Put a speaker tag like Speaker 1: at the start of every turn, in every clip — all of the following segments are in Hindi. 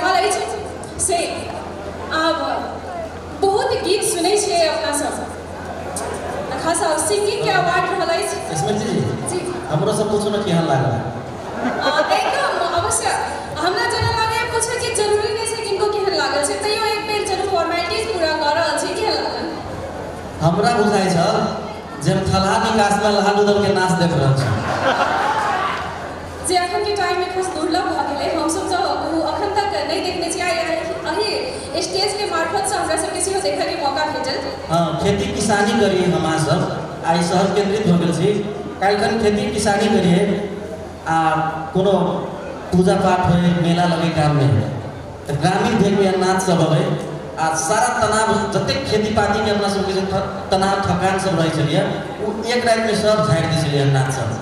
Speaker 1: सवाल अछि से आब बहुत गीत सुनै छियै अपना सब खास सिंगिंग के अवार्ड रहल अछि
Speaker 2: स्मृति जी हमरो सब पूछो न केहन लागल
Speaker 1: एकदम अवश्य हमरा जेना लागैए पूछे के जरूरी नहीं छै किनको केहन लागल छै तैयो एक बेर जरूर फॉर्मेलिटीज पूरा कर रहल छी केहन लागल
Speaker 2: हमरा बुझाइ छ जे हम थलहा निकास में लहान उदल के नाच देख रहल छी
Speaker 1: जे अखन के टाइम में खास दुर्लभ भ गेलै हम सब तो अखन तक नहीं देखने छी अही स्टेज के मार्फत से हमरा सब के सेहो देखै के मौका भेटल
Speaker 2: हां खेती किसानी करिए हमरा सब आई शहर केंद्रित भ गेल छी काल्हिखन खेती किसानी करिए आ कोनो पूजा पाठ होए मेला लगे काम में त ग्रामीण भेग में नाच सब होए आ सारा तनाव जते खेती पाती के अपना सब के तनाव थकान सब रही छलिए वो एक रात में सब झाड़ दी छलिए नाच सब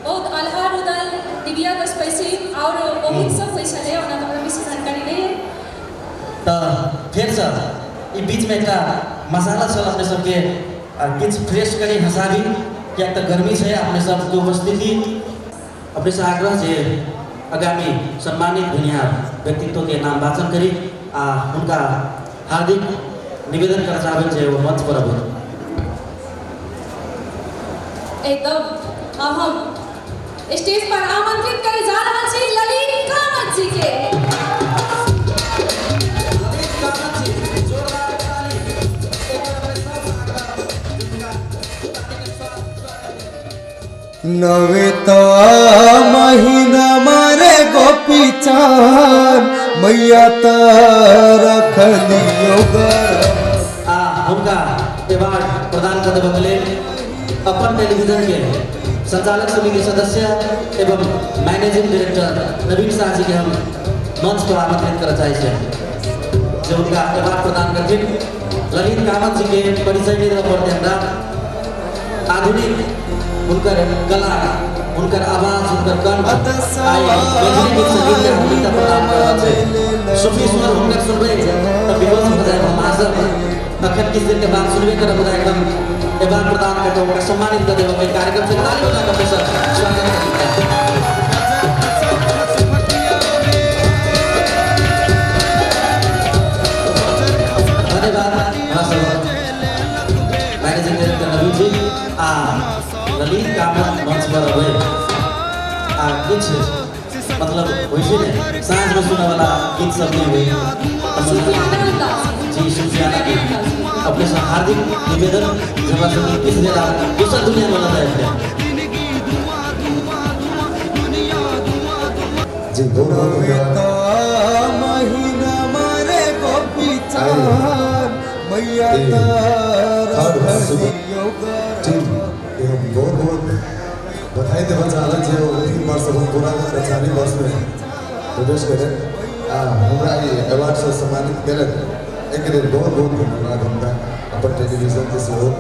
Speaker 1: बहुत अलहार उदल दिव्या बसपैसी और बहुत सब होय छले ओना त हमरा बेसी जानकारी नहीं है
Speaker 2: त फिर से ई बीच में एकटा मसाला छल अपने सब के किछ फ्रेश करी हंसाबी क्या त गर्मी छै अपने सब के उपस्थिति अपने से आग्रह जे आगामी सम्मानित भुनियार व्यक्तित्व के नाम वाचन करी आ उनका हार्दिक निवेदन कर चाहबे जे वो मंच पर आबे
Speaker 1: एकदम हम स्टेज पर आमंत्रित करे जा रहल छी ललित कामत जी के
Speaker 3: नवेता महीना मारे गोपी चान मैया रखलियो
Speaker 2: उनका अवार्ड प्रदान करने बदले अपन टेलीविजन के संचालक समिति सदस्य एवं मैनेजिंग डायरेक्टर नवीन शाह जी के हम मंच पर आमंत्रित करना चाहिए जो उनका अवार्ड प्रदान करते ललित कामत जी के परिचय में पड़ते हमरा आधुनिक उनकर कला उनकर आवाज उनकर कंठ आई मैथिली गीत संगीत के भूमिका प्रदान कर रहा है सुफी स्वर उनकर सुनबे त बेहोश हो जाए हम हाजिर अखन किस दिन के बाद सुनबे करब बुझा एकदम अवार्ड प्रदान करते उनका सम्मानित कर देबो कार्यक्रम से ताली बजा कर सर स्वागत करते हैं धन्यवाद मैनेजिंग डायरेक्टर नवीन जी ललित कामत मंच पर हुए कुछ मतलब वैसे नहीं सांझ में सुनने वाला गीत सब नहीं हुई जी सुफियाना की अपने से हार्दिक निवेदन जब से किस जगह दूसरा दुनिया में लगा है
Speaker 3: जी नवेता महीना मारे गोपी चान मैया रखलियो बहुत बहुत बधाई देना चाहला जे 3 वर्ष हम पूरा 40 वर्ष में प्रवेश करे हमरा ये अवार्ड से सम्मानित करे एक दिन बहुत बहुत धन्यवाद हमरा अपन टेलीविजन के सहयोग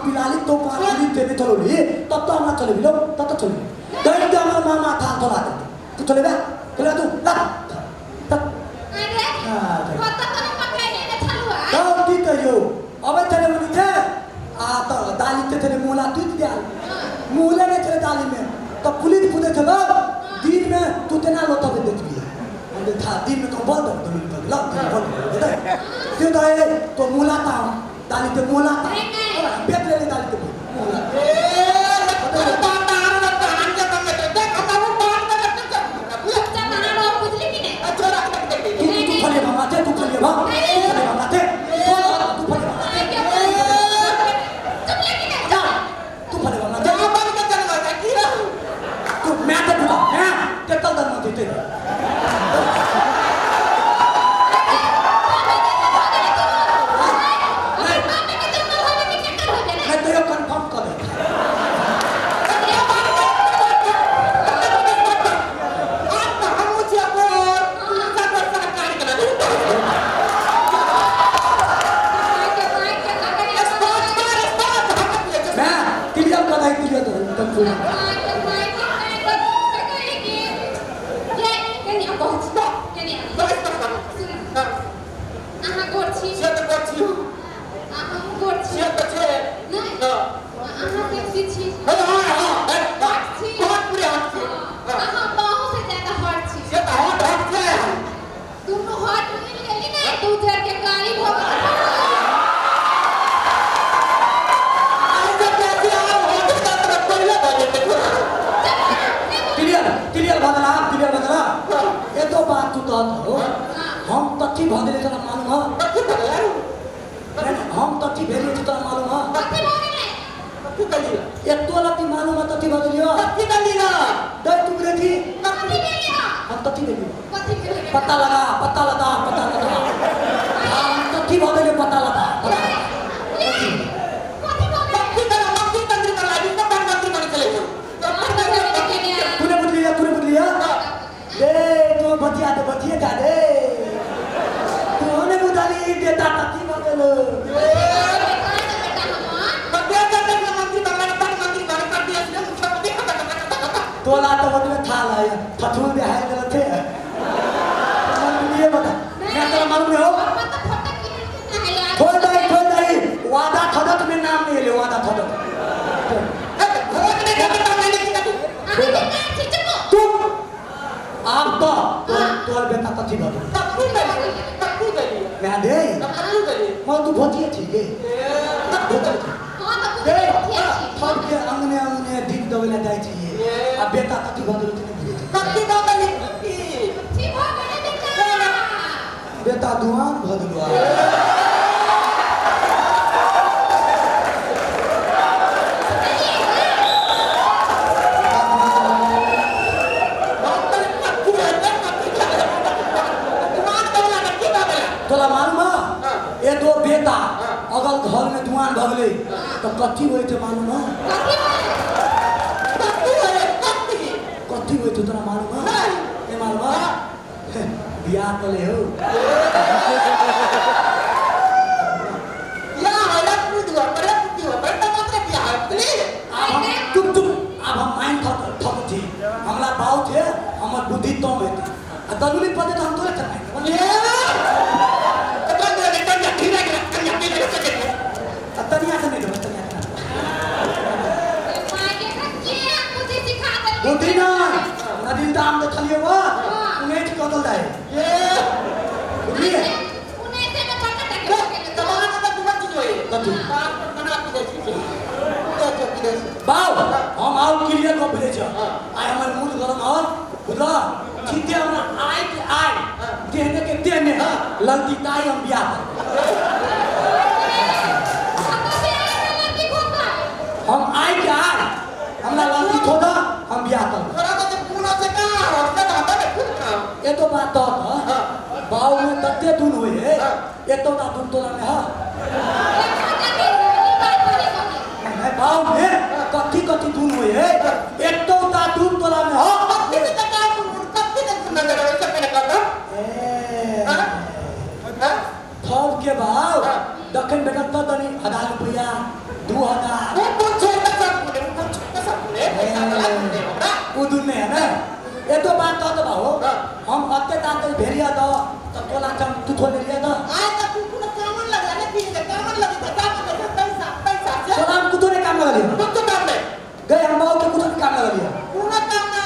Speaker 4: पिलाली तो पाली तेरे चलोली तब तो हमरा चले बिलो तब तो चले दैट हमर मामा था थोड़ा दे तू चले बे चले तू ला तब
Speaker 1: अरे पता तो नहीं पकाइने ने छलुआ
Speaker 4: तो ठीक है यो अबे चले मुनी थे आ तो दाली ते चले मोला तू दिया मोले ने चले दाली में तो पुलिस पुदे चलो दिन में तू तेना लोटा दे देती है अंदर था दिन में तो बोल दो तो मिल ला बोल दे क्यों तो है तो मोला था दाली ते मोला था बेट ले दाली ते मोला तू फले मामा ते तू फले मामा ते तू फले मामा तू फले मामा ते तू मैं ते बुला मैं ते तल दन मत ते मैं तो ये कंफर्म कर दे मैं क्लियर कर दे क्लियर कर कंफर्म क्लियर बदला ये तो बात तू तो हो हम तथ्य भदले तोरा मालूम है हम तथ्य भेले तोरा मालूम है ये तोला ती मालूम है तथ्य भदलियो दे तू रे थी हम तथ्य भेले पता लगा हम तथ्य भदले पता लगा तूने बुझ लिया दे तो बतिया जा दे तूने बुझाली देता तथ्य भदले तोला तो बदले था लाया फटू में हाय गए थे ये बता मैं तेरा मालूम है हो खोल दे वादा थदत में नाम नहीं ले वादा थदत तू आप तो तोर बेटा कथी भदले मैं दे मैं तू भतिया ठीक है दे थप के अंगने दीप दबले जाय छी आ बेटा कथी भदले तने बेटा दुआन भदलवा तोला मालूम है ये दो बेटा अगल घर में दुआन भगले तो कथी होय थे मालूम है कथी होय थे तोरा मालूम है ये मालूम है बियाह कले हो चुप अब हम माइंड थक थी हमला बाऊ थे हमर बुद्धि तो में दलुली पदे तो हम तोरे चलाए तनिया से नहीं बुद्धि ना नदी दाम तो थलिए वो उन्हें ठीक कदल जाए बुद्धि है बाऊ हम आओ क्लियर को भेज आय हमर मूड गरम और बुझला ठीक है हम आय देने के देने लंदी ताई हम बियाह हम आय हमरा लंदी थोड़ा हम बियाह कर ये तो बात तो बाऊ में तत्ते दून होए ये तो ना दून तोला में हां मैं बाऊ में कथी दून होए एक तो ता दून तोला में हां थौक के भाव दक्षिण बेटा तनी 1000 रुपया 2000 ये तो बात तो हो हम अत्ते दांत भेरिया दो तो तोला चम तू थोड़े लिया दो
Speaker 5: आए तो तू पूरा कामन लगा ना कि कामन लगा तो काम कर पैसा से
Speaker 4: तोला हम कुछ नहीं काम लगा लिया
Speaker 5: कुछ काम ले
Speaker 4: गए हम बहुत कुछ नहीं काम लगा लिया
Speaker 5: पूरा काम ना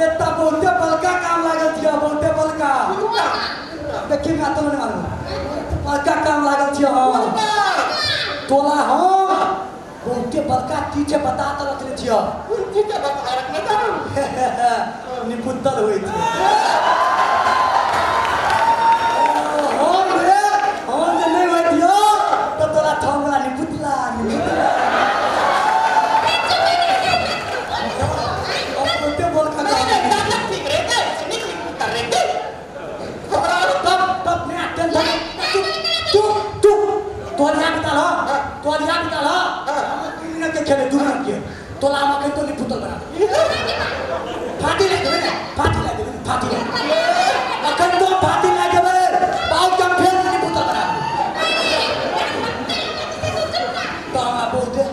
Speaker 4: एता बहुते बलका काम लागल छिया बहुते बलका देखिए मैं तो नहीं मालूम बलका काम लागल छिया हां तोला हम बहुते बलका चीज बता तो रखले छिया
Speaker 5: ठीक है बता रखने का
Speaker 4: निपुत्तर होई छी हम नहीं होई दियो तो तोला ठोंगला निपुतला बहुते बलका
Speaker 5: ठीक रहते नहीं ठीक कर रहे थे
Speaker 4: तब मैं टेंशन तू तो ध्यान बता लो हम के खेले दूर रख के तोला हम के तो नहीं पुतल बना फाटी ले देबे अखन तो फाटी ले देबे पाव कम फेर नहीं पुतल बना तो हम बोलते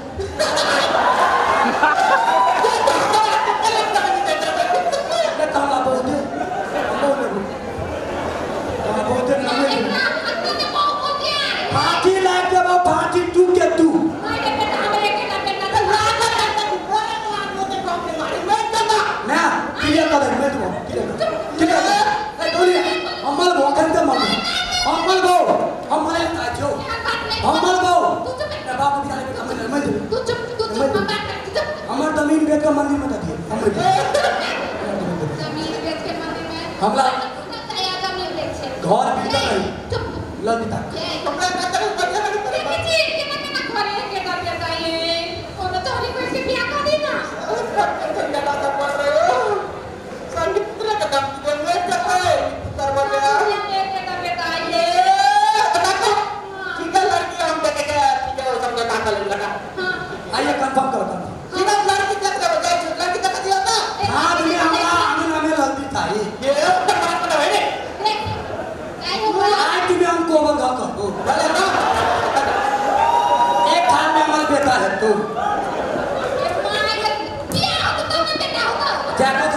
Speaker 4: मैं कहला बोलते फाटी लाग देबो फाटी टू के तू ना क्लियर कर दे मैं तुम क्लियर ए बोली अमल गो कंते मल अमल गो अमल का जो अमल गो मैं बाप बिचारे पे काम मैं हमर जमीन बेच के मंदिर में दिए हमला घर भीतर नहीं ललिता आइए कंफर्म करो हाँ दुनिया हमारा में लल्दी था आज तुम्हें हम कोबल घर कर दो एक खान में अमल बेटा है तू क्या कर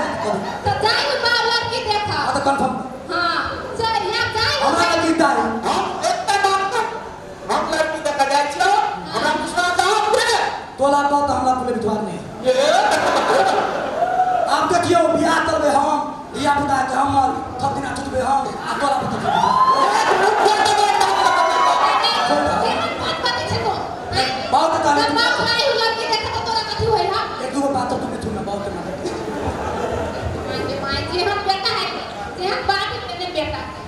Speaker 4: तो कंफर्म हमारा लड़की था तोला बहुत हमला पुले विद्वान नहीं आप देखियो बियाह करबे हम या बुदा के हम खतिना चुतबे हम आ तोला पता बहुत का एक दो बात तो तुम्हें सुनना बहुत ना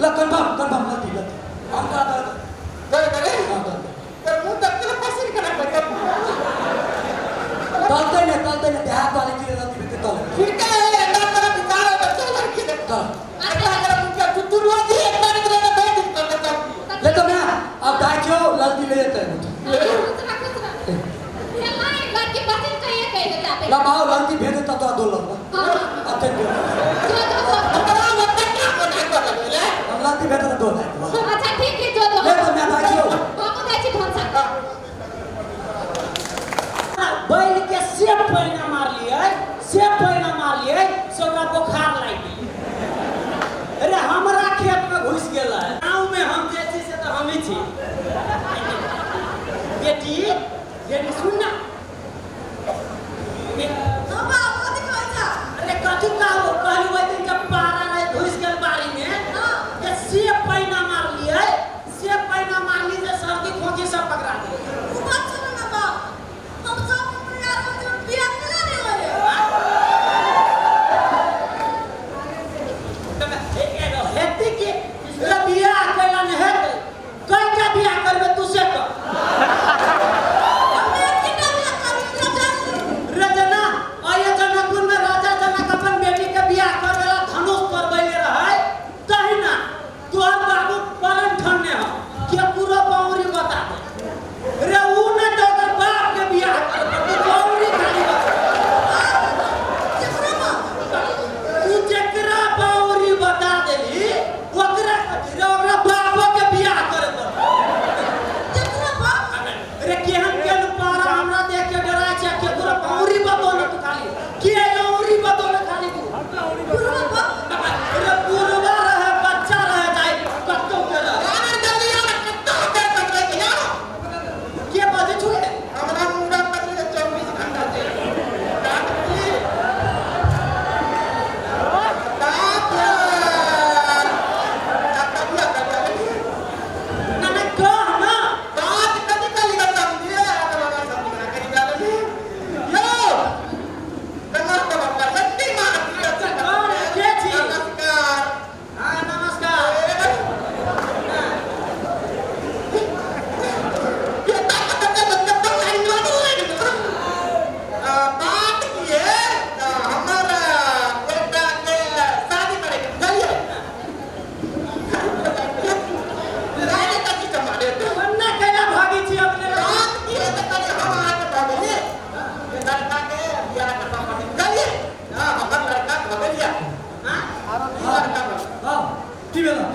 Speaker 4: ला कंफर्म लती हम का तलते ने देहात वाले की लती में तल
Speaker 5: ठीक है अंदर तरफ विचार है बच्चा लड़की देखता अगर उनका तुतुरवा जी एक बार के लिए भेज देता
Speaker 4: ले तो मैं अब दाइयो लती ले लेते हैं ला बाव लती भेज देता तो दो लोग अच्छे हम लती भेज देता दो
Speaker 1: अच्छा ठीक है जो दो
Speaker 4: ले तो मैं दाइयो
Speaker 1: हमको दाइची धन सकता
Speaker 6: बैल के से पैना मार लिए से ओकरा बुखार लाग गेल अरे हमरा खेत में घुस गेल है गांव में हम जे छी से तो हम ही छी बेटी सुन ना अरे कथी कहलो कहलू ओइ दिन के पारा रहे घुस गेल बाड़ी में के से पैना मार लिए से सर्दी खोजी सब पकड़ा दे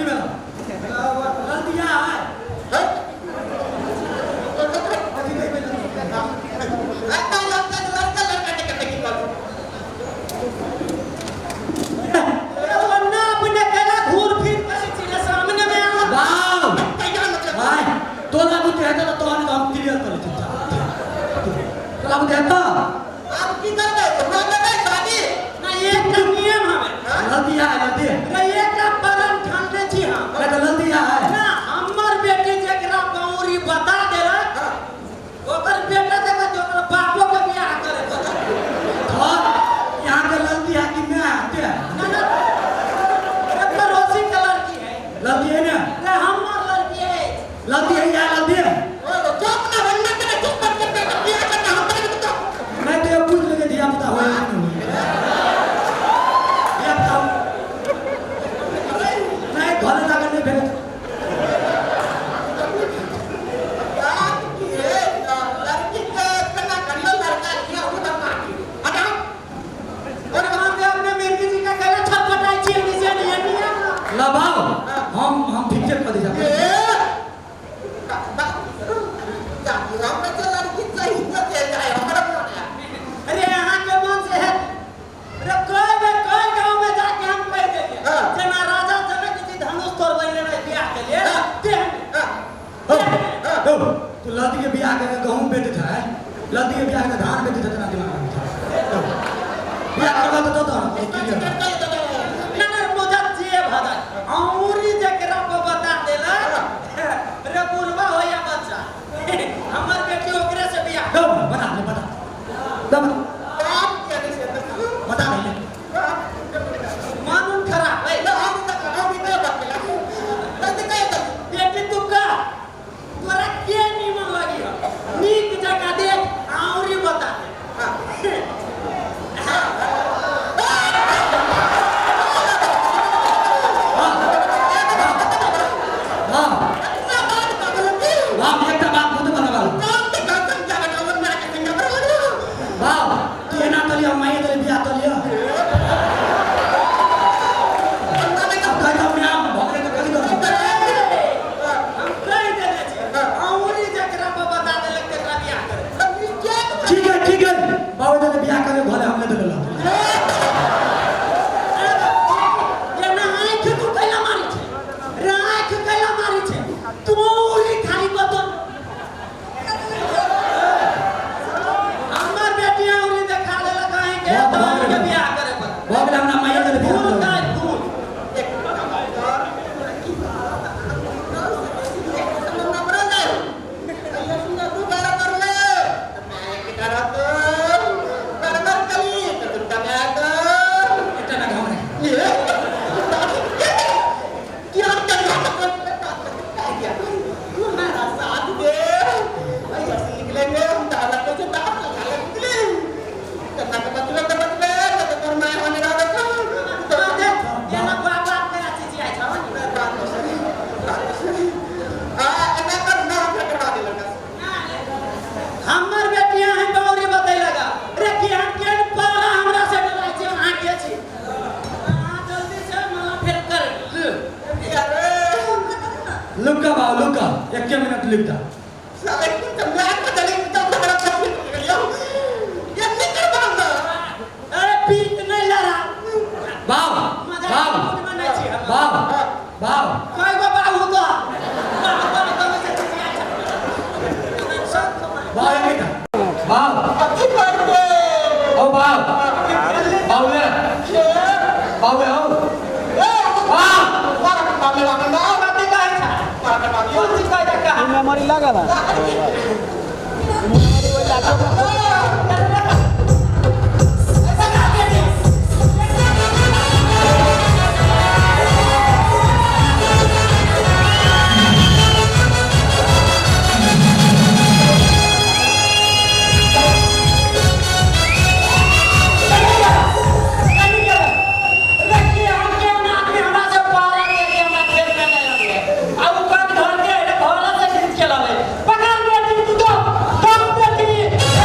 Speaker 4: गलती में गलतियां है अभी नहीं मिला
Speaker 5: आता लगता है लड़का लड़का टिकट की बात
Speaker 6: वरना अपने गला घूर फिर चले सामने में आ
Speaker 4: वाह
Speaker 5: क्या मतलब
Speaker 4: भाई तो लागू ते हटा तो हम क्लियर कर लेते लागू ते हटा
Speaker 5: आप की कर रहे हो रोड में शादी
Speaker 6: ना ये का नियम हमें
Speaker 4: गलतियां है गलती
Speaker 6: ना ये का परम ठानले छी हम
Speaker 4: गलतियां है
Speaker 6: ना हमर बेटी जेकरा गौरी बता देला ओकर बेटा देखा जो ओकर बापो के बियाह करे
Speaker 4: और यहाँ के गलती है कि मैं आते हैं
Speaker 6: ना ना एकर रोसी कलर की है
Speaker 4: गलती है ना
Speaker 6: रे हमर लड़की है
Speaker 4: गलती है या गलती है
Speaker 5: वो तो अपना बनना के चुप कर के बियाह करना हम पर तो
Speaker 4: मैं तो ये पूछ लेके दिया पता हुआ या नहीं हुआ ये बताओ मैं घर जाकर नहीं भेज
Speaker 5: बात की है लड़की का करना करना लड़का किया वो तो मार हटाओ
Speaker 6: और वहां पे अपने मिर्गी जी का गला छटपटाई छी नीचे नहीं है
Speaker 4: लगाओ हम ठीक से कर दीजिए
Speaker 6: अरे यहाँ के मन से है अरे कोई गांव में जाके हम कह देंगे जना राजा जनक जी धनुष तोड़बैले रहे बियाह के लिए
Speaker 4: तो लड़की के बियाह करके गहूं बेचते था लड़की के बियाह करके धान बेचते थे ना दिमाग में बियाह करवा तो
Speaker 6: ना ना मुझे जे भदा औरी जकरा को बता देला रे बुलवा हो या बच्चा हमर बेटी ओकरे से बियाह
Speaker 4: दो बता दे बता दो बता दे
Speaker 6: मानून खराब है बेटी तू का तोरा के निमन लगी हो नीक जगह देख औरी बता दे
Speaker 4: हां वाह एक बात खुद बता वाह तू ना तो लिया मैं तो बियाह तो लिया अब कह दो मैं भोगले तो कभी करो
Speaker 6: हम कह देले छी औरी जकरा को बता देले तेरा बियाह करे
Speaker 4: ठीक है बाबू तो बियाह करे भले हमने तो ला
Speaker 6: ये ना आँख तू कैला मारी छे रे आँख कैला मारी छे तू औरी खाली बतन हमर बेटी औरी देखा देला कहीं के तोर के बियाह करे पर
Speaker 4: भोगले हमने मैं तो बियाह
Speaker 6: फूल
Speaker 4: तो
Speaker 6: का फूल
Speaker 4: इतना ना घाम रहे ये ना बाबा तेरा चीज आई छावन हमर बेटी है गौरी बतै लगा रे कि हम के पाला हमरा से डराई छै हां के छी जल्दी से मला फेर कर लुका बाबू लुका 1 मिनट लिखता
Speaker 6: अरे पीत नहीं लड़ा
Speaker 4: बाबू
Speaker 6: मजा
Speaker 4: बाबू
Speaker 6: मने छी हम
Speaker 4: बाबू बाबू
Speaker 6: कोई को बाबू तो बाबू से चीज आई सब
Speaker 4: बाबू ये क्या बाबू ओ बाबू बाबू ये बाबू आओ
Speaker 6: बाती का है यो चीज का का
Speaker 7: मेमोरी लगा बा मेमोरी वही लागो